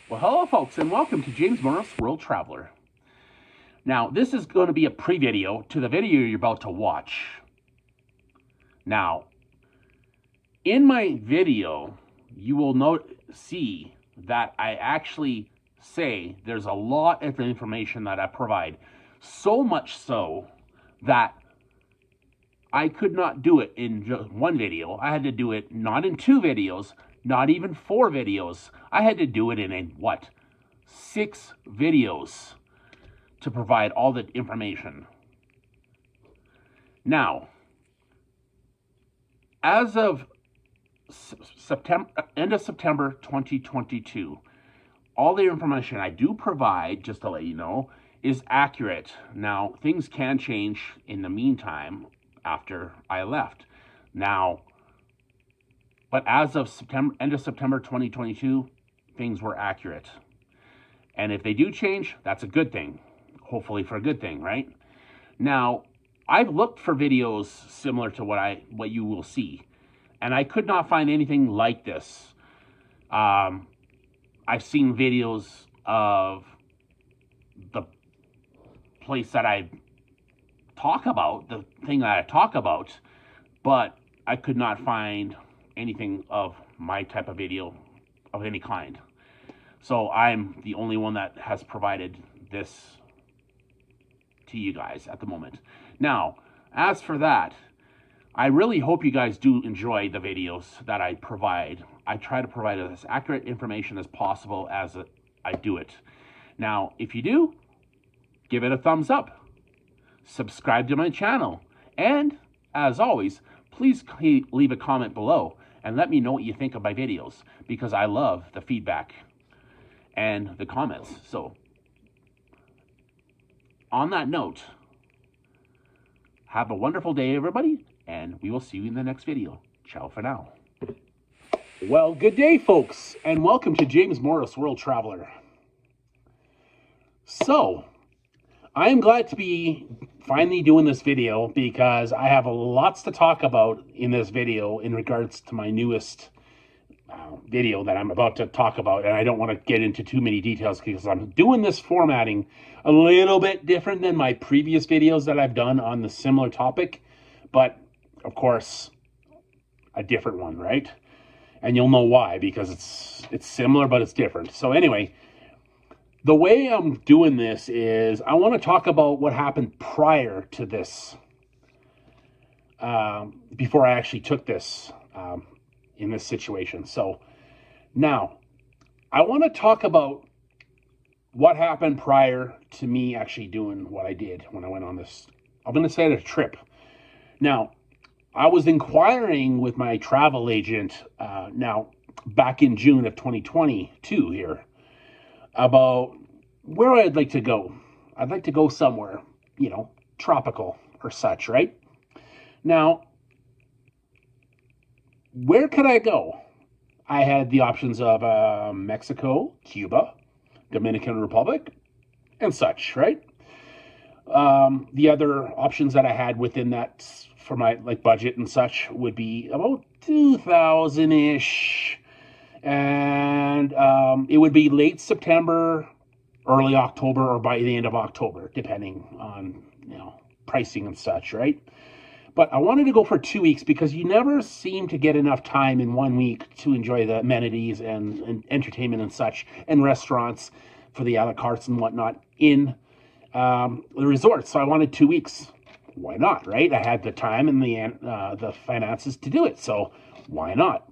Well, hello folks, and welcome to James Morris World Traveler. Now, this is going to be a pre-video to the video you're about to watch. Now, in my video, you will see that I actually say there's a lot of information that I provide. So much so that I could not do it in just one video. I had to do it not in 2 videos, not even 4 videos. I had to do it in 6 videos to provide all the information. Now, as of end of September 2022, all the information I do provide, just to let you know, is accurate. Now, things can change in the meantime after I left. Now, but as of end of September 2022, things were accurate. And if they do change, that's a good thing. Hopefully for a good thing, right? Now, I've looked for videos similar to what you will see, and I could not find anything like this. I've seen videos of the place that I talk about, the thing that I talk about, but I could not find anything of my type of video of any kind. So I'm the only one that has provided this to you guys at the moment. Now, as for that, I really hope you guys do enjoy the videos that I provide. I try to provide as accurate information as possible as I do it. Now, if you do, give it a thumbs up. Subscribe to my channel. And, as always, please leave a comment below and let me know what you think of my videos, because I love the feedback and the comments. So, on that note, have a wonderful day, everybody, and we will see you in the next video. Ciao for now. Well, good day, folks, and welcome to James Morris World Traveler. So, I am glad to be finally doing this video because I have lots to talk about in this video in regards to my newest video that I'm about to talk about, and I don't want to get into too many details because I'm doing this formatting a little bit different than my previous videos that I've done on the similar topic, but of course a different one, right? And you'll know why, because it's similar but it's different. So anyway, the way I'm doing this is I want to talk about what happened prior to this, before I actually took this in this situation. So now I want to talk about what happened prior to me actually doing what I did when I went on this, I'm going to say, a trip. Now, I was inquiring with my travel agent now back in June of 2022 here about where I'd like to go. I'd like to go somewhere, tropical or such, right? Now, where could I go? I had the options of Mexico, Cuba, Dominican Republic, and such, right? The other options that I had within that for my budget and such would be about 2,000-ish, and it would be late September, early October, or by the end of October, depending on pricing and such, right? But I wanted to go for 2 weeks because you never seem to get enough time in 1 week to enjoy the amenities and entertainment and such, and restaurants for the a la cartes and whatnot in the resort. So I wanted 2 weeks. Why not, right? I had the time and the finances to do it, so why not?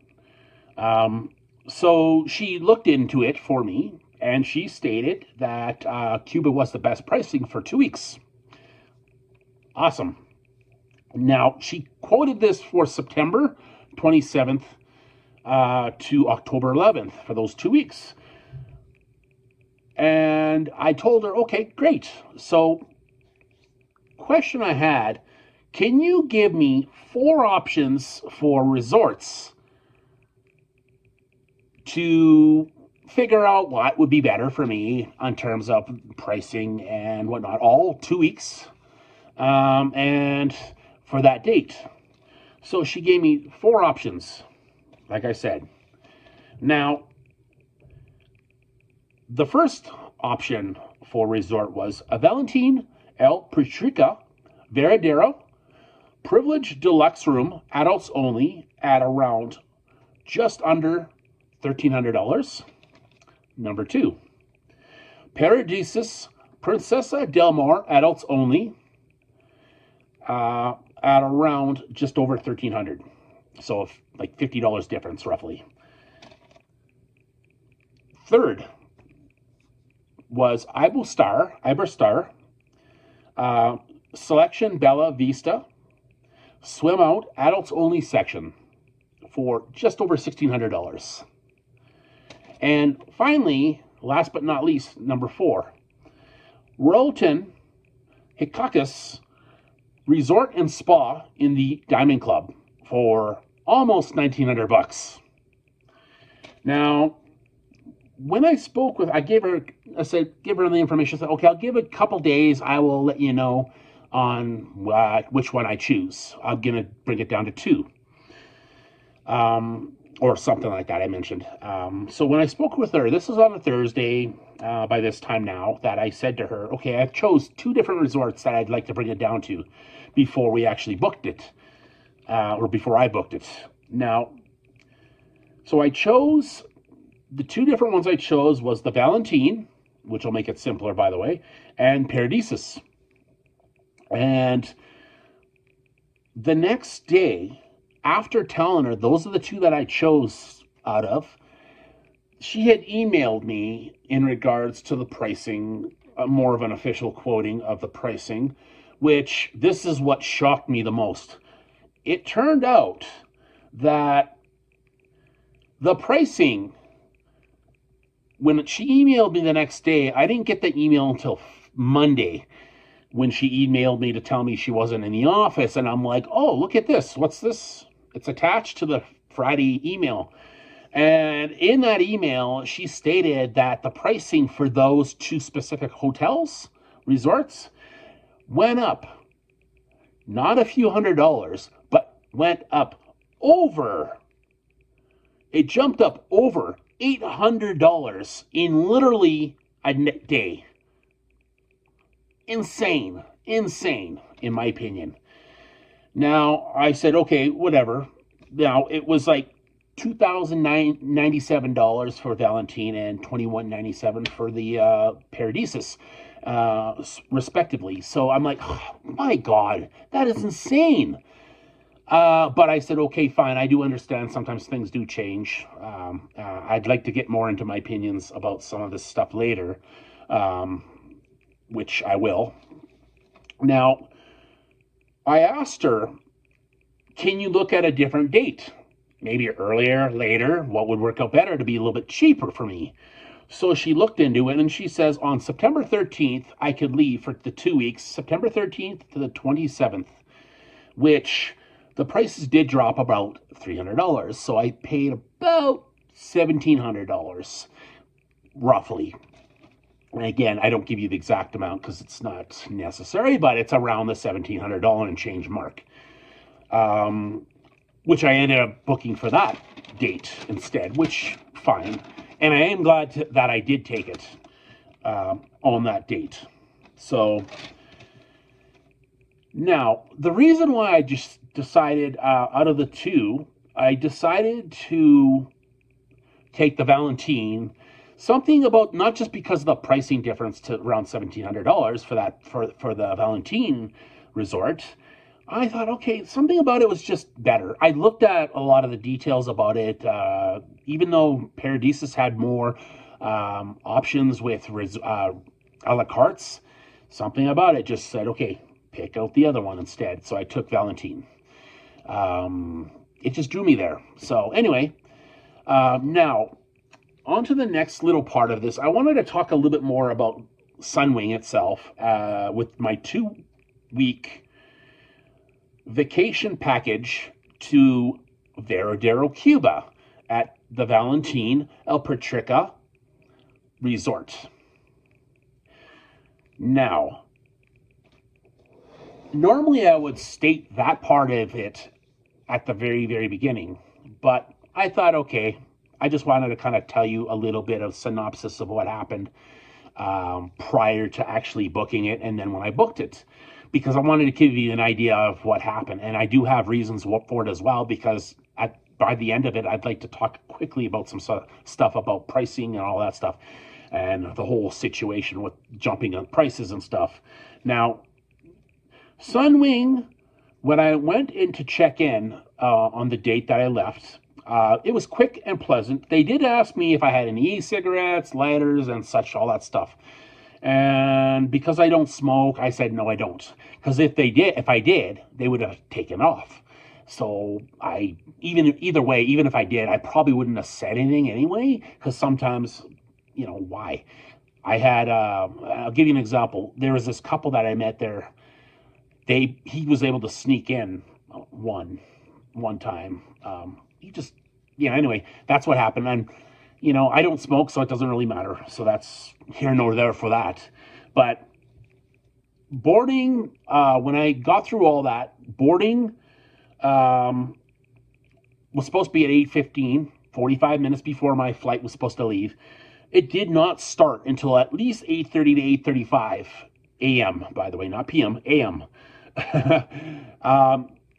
So she looked into it for me, and she stated that Cuba was the best pricing for 2 weeks. Awesome. Now, she quoted this for September 27th to October 11th for those 2 weeks. And I told her, okay, great. So, question I had, can you give me 4 options for resorts to figure out what would be better for me in terms of pricing and whatnot, all 2 weeks, and for that date. So she gave me 4 options, like I said. Now, the first option for resort was a Valentin El Patriarca, Varadero, privileged deluxe room, adults only, at around just under $1,300. Number 2, Paradisus, Princesa del Mar, adults only, at around just over $1,300. So like $50 difference, roughly. Third was Iberstar, Selection Bella Vista, swim out, adults only section for just over $1,600. And finally, last but not least, number 4, Royalton Hicacus Resort and Spa in the Diamond Club for almost $1,900. Now, when I spoke with, give her the information. I said, okay, I'll give it a couple days. I will let you know on which one I choose. I'm going to bring it down to 2. Or something like that I mentioned. So when I spoke with her, this was on a Thursday by this time now, that I said to her, okay, I've chose 2 different resorts that I'd like to bring it down to before we actually booked it, or before I booked it. Now, so I chose, the 2 different ones I chose was the Valentin, which will make it simpler, by the way, and Paradisus. And the next day, after telling her those are the 2 that I chose out of, she had emailed me in regards to the pricing, more of an official quoting of the pricing, which this is what shocked me the most. It turned out that the pricing, when she emailed me the next day, I didn't get the email until Monday, when she emailed me to tell me she wasn't in the office. And I'm like, oh, look at this. What's this? It's attached to the Friday email. And in that email, she stated that the pricing for those 2 specific hotels, resorts, went up. Not a few $100s, but went up over. It jumped up over $800 in literally a day. Insane, in my opinion. Now, I said, okay, whatever. Now, it was like $2,097 for Valentin and $2,197 for the Paradisus, respectively. So I'm like, oh, my God, that is insane. But I said, okay, fine. I do understand sometimes things do change. I'd like to get more into my opinions about some of this stuff later, which I will. Now, I asked her, can you look at a different date? Maybe earlier, later, what would work out better to be a little bit cheaper for me? So she looked into it, and she says on September 13th, I could leave for the 2 weeks, September 13th to the 27th, which the prices did drop about $300. So I paid about $1,700, roughly. And again, I don't give you the exact amount because it's not necessary, but it's around the $1,700 and change mark. Which I ended up booking for that date instead, which, fine. And I am glad that I did take it on that date. So, now, the reason why I just decided, out of the 2, I decided to take the Valentin. Something about, not just because of the pricing difference to around $1,700 for that, for the Valentin resort. I thought, okay, something about it was just better. I looked at a lot of the details about it, even though Paradisus had more options with a la cartes, something about it just said, okay, pick out the other one instead. So I took Valentin. It just drew me there. So anyway, now, on to the next little part of this. I wanted to talk a little bit more about Sunwing itself with my 2-week vacation package to Varadero, Cuba at the Valentin El Patriarca Resort. Now, normally I would state that part of it at the very, very beginning, but I thought, okay, I just wanted to kind of tell you a little bit of synopsis of what happened prior to actually booking it, and then when I booked it, because I wanted to give you an idea of what happened. And I do have reasons for it as well, because by the end of it, I'd like to talk quickly about some stuff about pricing and all that stuff, and the whole situation with jumping on prices and stuff. Now, Sunwing, when I went in to check in on the date that I left, it was quick and pleasant. They did ask me if I had any e-cigarettes, lighters, and such, all that stuff. And because I don't smoke, I said, no, I don't. Because if I did, they would have taken off. So either way, even if I did, I probably wouldn't have said anything anyway, because sometimes, why? I had, I'll give you an example. There was this couple that I met there. He was able to sneak in one time. Anyway, that's what happened. And, I don't smoke, so it doesn't really matter. So that's here nor there for that. But boarding, when I got through all that, boarding was supposed to be at 8:15, 45 minutes before my flight was supposed to leave. It did not start until at least 8:30 to 8:35 a.m., by the way, not p.m., a.m.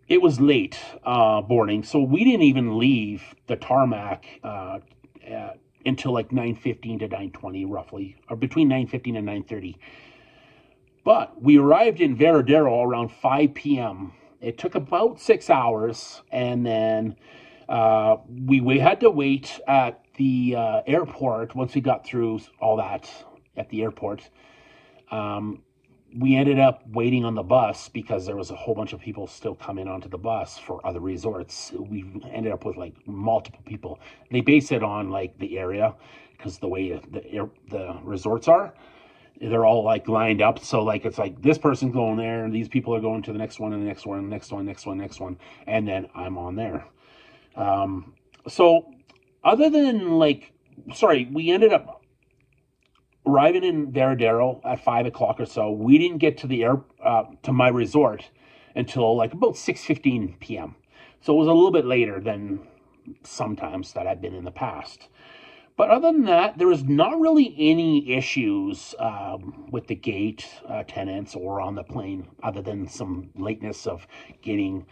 It was late boarding, so we didn't even leave the tarmac until like 9:15 to 9:20 roughly, or between 9:15 and 9:30. But we arrived in Varadero around 5 p.m. It took about 6 hours, and then we had to wait at the airport. Once we got through all that at the airport, we ended up waiting on the bus because there was a whole bunch of people still coming onto the bus for other resorts. We ended up with like multiple people. They base it on like the area, because the way the resorts are, they're all like lined up. So like it's like this person's going there, and these people are going to the next one, and the next one, and the next one, next one, next one, and then I'm on there. So other than we ended up arriving in Varadero at 5 o'clock or so. We didn't get to to my resort until like about 6:15 p.m. So it was a little bit later than sometimes that I've been in the past. But other than that, there was not really any issues with the gate attendants or on the plane, other than some lateness of getting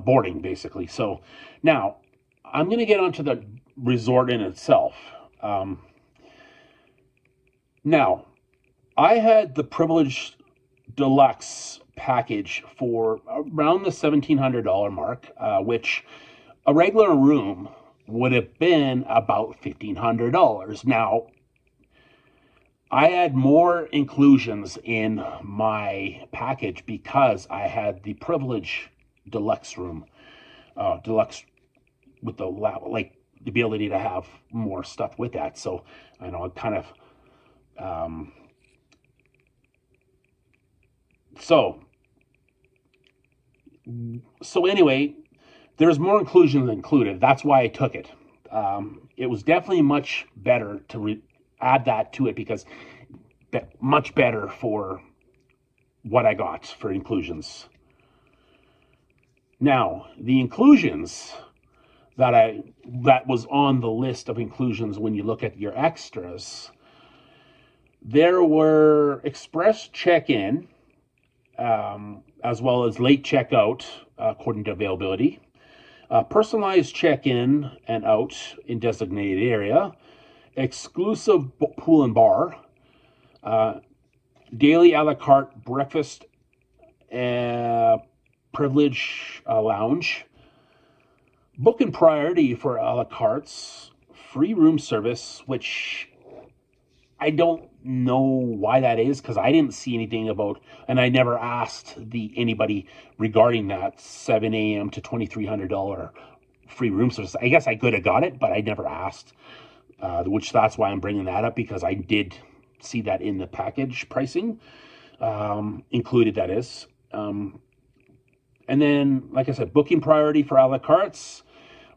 boarding, basically. So now I'm going to get onto the resort in itself. Now, I had the Privilege Deluxe package for around the $1,700 mark, which a regular room would have been about $1,500. Now, I had more inclusions in my package because I had the Privilege Deluxe room, deluxe with the ability to have more stuff with that. So I know it kind of. So anyway, there's more inclusions included. That's why I took it. It was definitely much better to add that to it, because much better for what I got for inclusions. Now, the inclusions that was on the list of inclusions when you look at your extras, there were express check-in, as well as late checkout, according to availability, personalized check-in and out in designated area, exclusive pool and bar, daily a la carte breakfast, privilege lounge, book and priority for a la cartes, free room service, which I don't know why that is, because I didn't see anything about, and I never asked anybody regarding that 7 a.m. to $2,300 free room service. I guess I could have got it, but I never asked, which that's why I'm bringing that up, because I did see that in the package pricing, included, that is. And then, like I said, booking priority for a la cartes,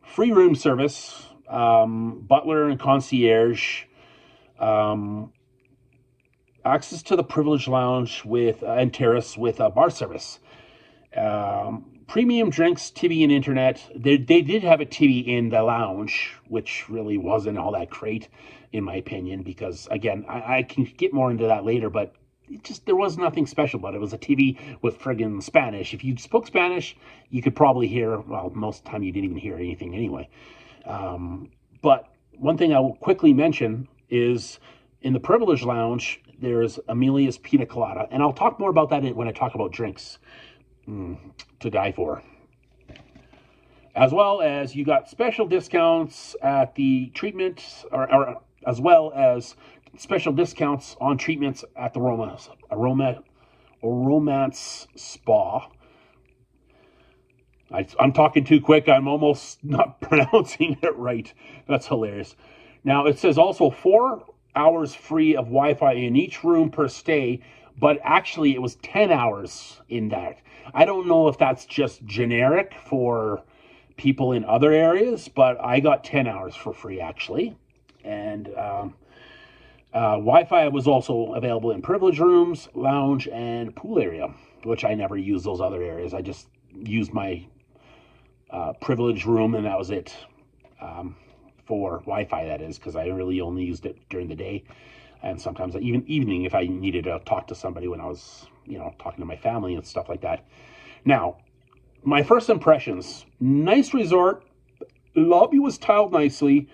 free room service, butler and concierge, access to the privilege lounge and terrace with bar service, premium drinks, TV, and internet. They did have a TV in the lounge, which really wasn't all that great, in my opinion, because, again, I can get more into that later, but there was nothing special about it. It was a TV with friggin' Spanish. If you spoke Spanish, you could probably hear, well, most of the time you didn't even hear anything anyway. But one thing I will quickly mention is in the Privilege Lounge, there's Amelia's Pina Colada. And I'll talk more about that when I talk about drinks to die for. As well as you got special discounts at the treatment, or as well as special discounts on treatments at the Romance Spa. I'm talking too quick. I'm almost not pronouncing it right. That's hilarious. Now, it says also 4 hours free of Wi-Fi in each room per stay, but actually it was 10 hours in that. I don't know if that's just generic for people in other areas, but I got 10 hours for free, actually. And Wi-Fi was also available in privilege rooms, lounge, and pool area, which I never used those other areas. I just used my privilege room, and that was it for Wi-Fi, that is, because I really only used it during the day, and sometimes even evening if I needed to talk to somebody when I was, talking to my family and stuff like that. Now, my first impressions: nice resort. Lobby was tiled nicely.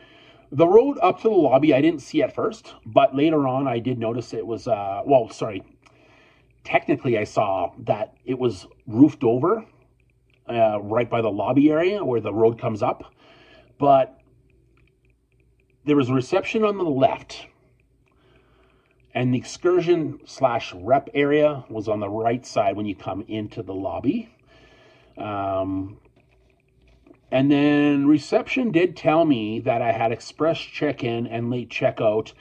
The road up to the lobby I didn't see at first, but later on I did notice it was, technically I saw that it was roofed over right by the lobby area where the road comes up. But there was a reception on the left, and the excursion/rep area was on the right side when you come into the lobby. And then reception did tell me that I had express check-in and late checkout,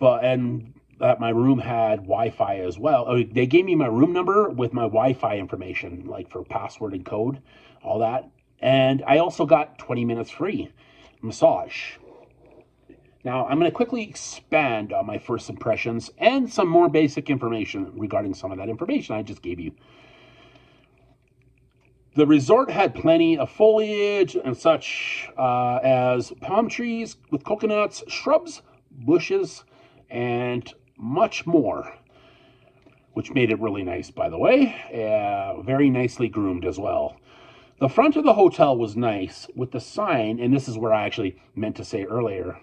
and that my room had Wi-Fi as well. They gave me my room number with my Wi-Fi information, like for password and code, all that. And I also got 20 minutes free massage. Now, I'm going to quickly expand on my first impressions and some more basic information regarding some of that information I just gave you. The resort had plenty of foliage and such as palm trees with coconuts, shrubs, bushes, and much more, which made it really nice, by the way. Very nicely groomed as well. The front of the hotel was nice with the sign, and this is where I actually meant to say earlier.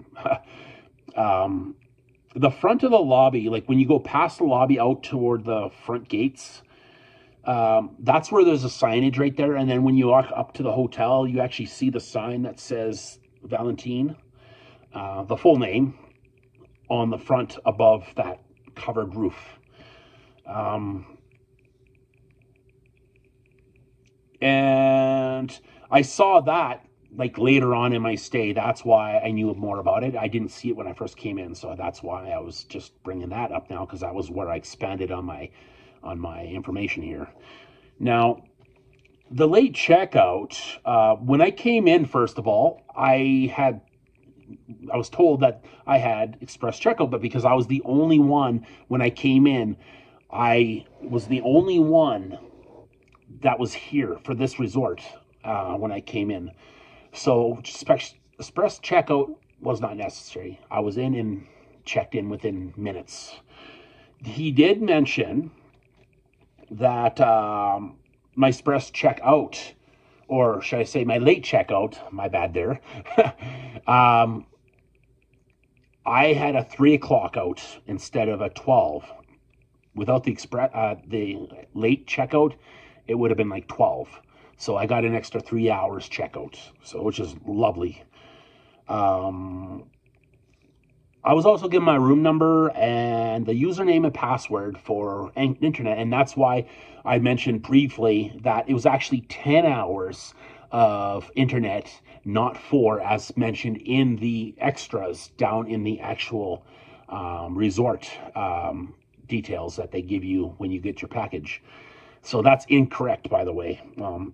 The front of the lobby, like when you go past the lobby out toward the front gates, that's where there's a signage right there. And then when you walk up to the hotel, you actually see the sign that says Valentin, the full name, on the front above that covered roof. And I saw that like later on in my stay. That's why I knew more about it. I didn't see it when I first came in, so that's why I was just bringing that up now, because that was where I expanded on my information here. Now, the late checkout, when I came in, first of all, I was told that I had express checkout, but because I was the only one when I came in, I was the only one that was here for this resort when I came in. So express checkout was not necessary. I was in and checked in within minutes. He did mention that my express checkout, or should I say my late checkout, my bad there, I had a 3 o'clock out instead of a 12. Without the late checkout, it would have been like 12. So I got an extra 3 hours checkout, which is lovely. I was also given my room number and the username and password for internet, and that's why I mentioned briefly that it was actually 10 hours of internet, not 4, as mentioned in the extras down in the actual resort details that they give you when you get your package. So that's incorrect, by the way.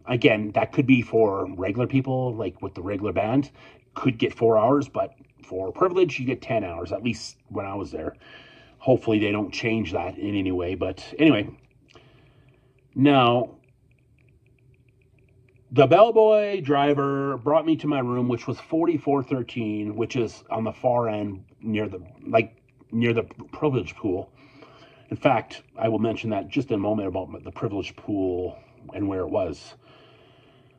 Again, that could be for regular people, like with the regular band, could get 4 hours, but for privilege, you get 10 hours, at least when I was there. Hopefully they don't change that in any way. But anyway, now, the bellboy driver brought me to my room, which was 4413, which is on the far end near the privilege pool. In fact, I will mention that just in a moment about the privilege pool and where it was.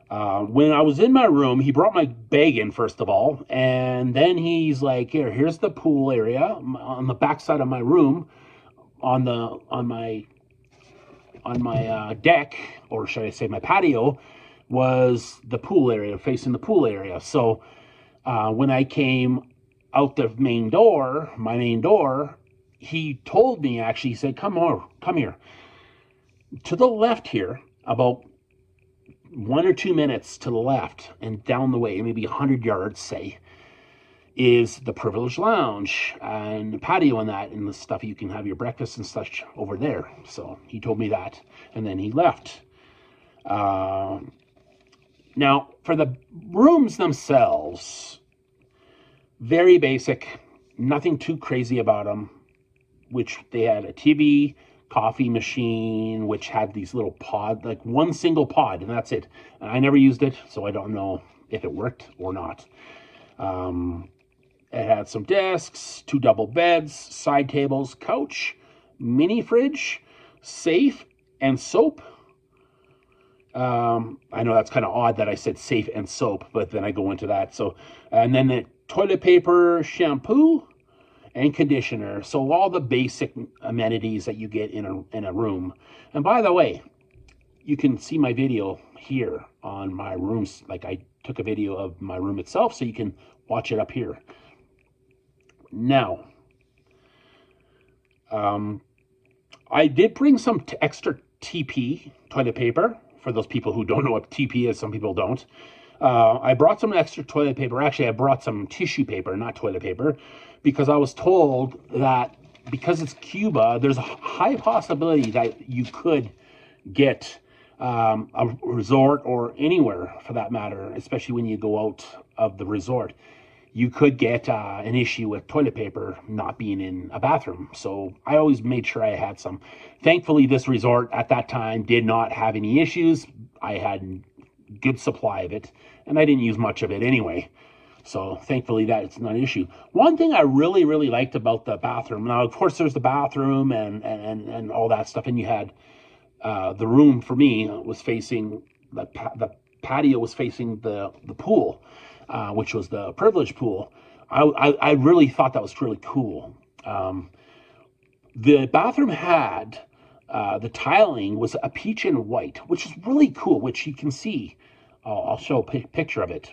When I was in my room, he brought my bag in, first of all, and then he's like, here's the pool area on the back side of my room, on my deck, or should I say my patio, was the pool area, facing the pool area. So when I came out the main door, he told me, actually, he said, come here. To the left here, about 1 or 2 minutes to the left and down the way, maybe 100 yards, say, is the privileged lounge and the patio and that, and the stuff you can have your breakfast and such over there. So he told me that, and then he left. Now, for the rooms themselves, very basic, nothing too crazy about them, which they had a TV, coffee machine, which had these little pod, like one single pod, and that's it. And I never used it, so I don't know if it worked or not. It had some desks, 2 double beds, side tables, couch, mini fridge, safe, and soap. I know that's kind of odd that I said safe and soap, but then I go into that. So, and then the toilet paper, shampoo, and conditioner. So all the basic amenities that you get in a room. And by the way, you can see my video here on my rooms. Like, I took a video of my room itself, so you can watch it up here. Now, I did bring some extra TP, toilet paper, for those people who don't know what TP is. Some people don't. I brought some extra toilet paper. Actually, I brought some tissue paper, not toilet paper, because I was told that because it's Cuba, there's a high possibility that you could get a resort, or anywhere for that matter, especially when you go out of the resort, you could get an issue with toilet paper not being in a bathroom. So I always made sure I had some. Thankfully, this resort at that time did not have any issues. I had good supply of it, and I didn't use much of it anyway. So thankfully that's not an issue. One thing I really, really liked about the bathroom, now of course there's the bathroom and all that stuff, and you had the room for me was facing, the patio was facing the pool, which was the privilege pool. I really thought that was really cool. The bathroom had, the tiling was a peach and white, which is really cool, which you can see. I'll show a picture of it.